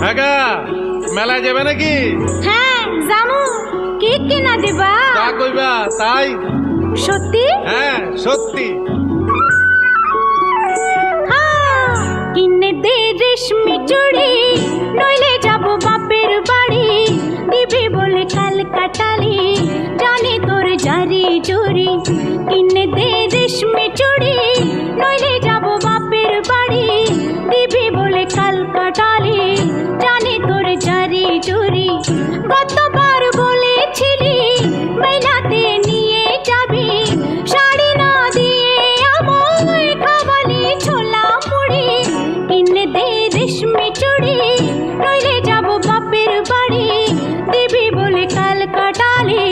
আগা মেলায় যাবে নাকি? হ্যাঁ জামু। কি কিনা দিবা? যা কইবা তাই। সত্যি? হ্যাঁ সত্যি। কিনে দে রেশমি চুড়ি, নইলে যাব বাপের বাড়ি। দিবি বলে কাল কাটালি, জানি তোর জারি জুরি। কিনে দে রেশমি চুড়ি, নইলে যাব বাপের বাড়ি। দিবি বলে কাল কাটালি, জানি তোর জারি জুরি। কতবার বলেছিলি মেলাতে নিয়ে যাবি, শাড়ি না দিয়ে আমায় খাওয়ালি ছোলা মুড়ি। কিনে দে রেশমি চুড়ি, নইলে যাব বাপের বাড়ি। দিবি বলে কাল কাটালি,